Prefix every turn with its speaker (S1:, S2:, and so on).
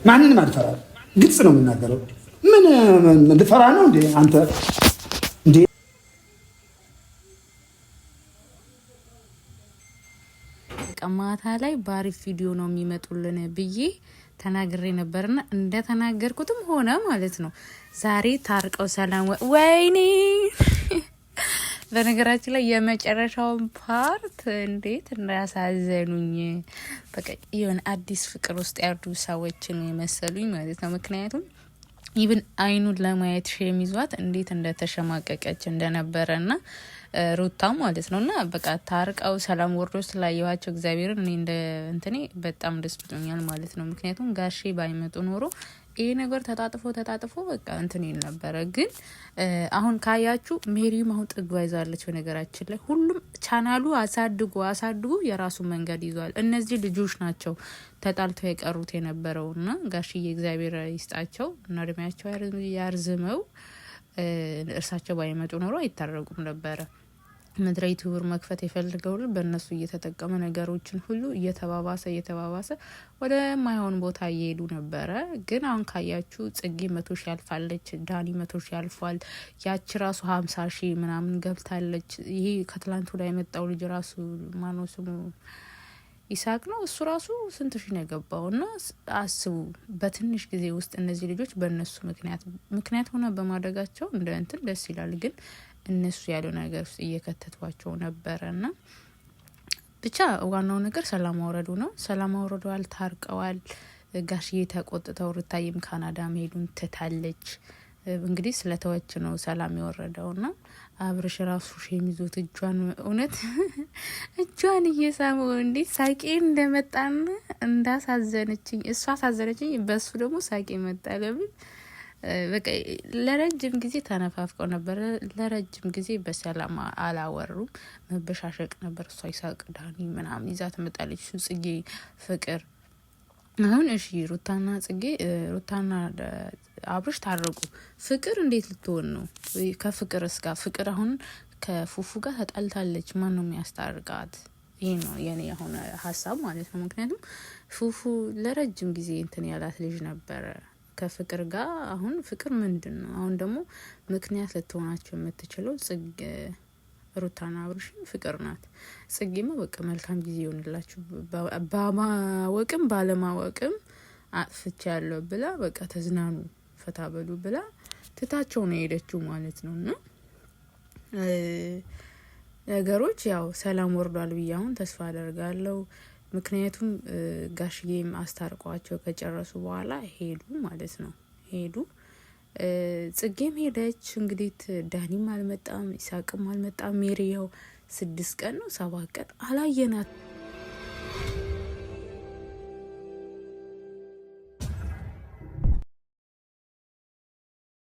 S1: ማንንም አልፈራም። ግልጽ ነው የምናገረው። ምን ልፈራ ነው እንዴ አንተ? እንዴ
S2: ማታ ላይ ባሪፍ ቪዲዮ ነው የሚመጡልን ብዬ ተናግሬ ነበርና እንደተናገርኩትም ሆነ ማለት ነው። ዛሬ ታርቀው ሰላም ወይኔ በነገራችን ላይ የመጨረሻውን ፓርት እንዴት እንዳሳዘኑኝ በቃ የሆነ አዲስ ፍቅር ውስጥ ያሉ ሰዎችን የመሰሉኝ ማለት ነው። ምክንያቱም ኢቭን አይኑን ለማየት ሸሚዟት እንዴት እንደተሸማቀቀች እንደነበረና ሩታ ማለት ነውና በቃ ታርቀው ሰላም ወርዶ ስላየዋቸው እግዚአብሔርን እኔ እንደ እንትኔ በጣም ደስ ብሎኛል ማለት ነው። ምክንያቱም ጋሼ ባይመጡ ኖሮ ይሄ ነገር ተጣጥፎ በቃ እንትን ይል ነበረ። ግን አሁን ካያችሁ ሜሪም አሁን ጥጓ ይዛለች። በነገራችን ላይ ሁሉም ቻናሉ አሳድጎ የራሱ መንገድ ይዟል። እነዚህ ልጆች ናቸው ተጣልተው የቀሩት የነበረውና ጋሽዬ እግዚአብሔር ይስጣቸው እና እድሜያቸው ያርዝመው። እርሳቸው ባይመጡ ኖሮ አይታረቁም ነበረ። ምድረ ዩቲዩበር መክፈት የፈልገው በእነሱ እየተጠቀመ ነገሮችን ሁሉ እየተባባሰ ወደ ማይሆን ቦታ እየሄዱ ነበረ። ግን አሁን ካያችሁ ጽጌ 100 ሺህ ያልፋለች፣ ዳኒ 100 ሺህ ያልፏል። ያቺ ራሱ 50 ሺህ ምናምን ገብታለች። ይሄ ከትላንቱ ላይ የመጣው ልጅ ራሱ ማነው ስሙ ይሳቅ ነው። እሱ ራሱ ስንት ሺህ ነው የገባው። እና አስቡ በትንሽ ጊዜ ውስጥ እነዚህ ልጆች በእነሱ ምክንያት ሆነ በማደጋቸው እንደ እንትን ደስ ይላል። ግን እነሱ ያለው ነገር ውስጥ እየከተቷቸው ነበረና ብቻ ዋናው ነገር ሰላም አውረዱ ነው። ሰላም አውረደዋል፣ ታርቀዋል። ጋሽዬ ተቆጥተው ሩታዬም ካናዳ መሄዱን ትታለች። እንግዲህ ስለተወች ነው ሰላም የወረደውና አብርሽ ራሱ ሸሚዞት እጇን እውነት እጇን እየሳመው እንዴት ሳቄ እንደመጣና እንዳሳዘነችኝ እሷ አሳዘነችኝ። በሱ ደግሞ ሳቄ መጣ። ለምን በቃ ለረጅም ጊዜ ተነፋፍቀው ነበር። ለረጅም ጊዜ በሰላም አላወሩም። መበሻሸቅ ነበር። እሷ ይሳቅ ዳኒ ምናምን ይዛ ትመጣለች። እሱ ጽጌ ፍቅር አሁን እሺ ሩታና አብርሽ ታረቁ። ፍቅር እንዴት ልትሆን ነው? ከፍቅር እስጋ ፍቅር አሁን ከፉፉ ጋር ተጣልታለች። ማን ነው የሚያስታርቃት? ይሄ ነው የኔ አሁን ሀሳብ ማለት ነው። ምክንያቱም ፉፉ ለረጅም ጊዜ እንትን ያላት ልጅ ነበረ ከፍቅር ጋር። አሁን ፍቅር ምንድን ነው? አሁን ደግሞ ምክንያት ልትሆናቸው የምትችለው ጽጌ ሩታና አብርሽን ፍቅር ናት። ጽጌማ በቃ መልካም ጊዜ ይሆንላችሁ በማወቅም ባለማወቅም አጥፍቻ ያለው ብላ በቃ ተዝናኑ ፈታ በሉ ብላ ትታቸው ነው የሄደችው ማለት ነው። እና ነገሮች ያው ሰላም ወርዷል ብዬ አሁን ተስፋ አደርጋለሁ። ምክንያቱም ጋሽዬም አስታርቋቸው ከጨረሱ በኋላ ሄዱ ማለት ነው። ጽጌም ሄደች። እንግዲህ ዳኒም አልመጣም፣ ይሳቅም አልመጣም። ሜሪያው 6 ቀን ነው 7 ቀን አላየናት።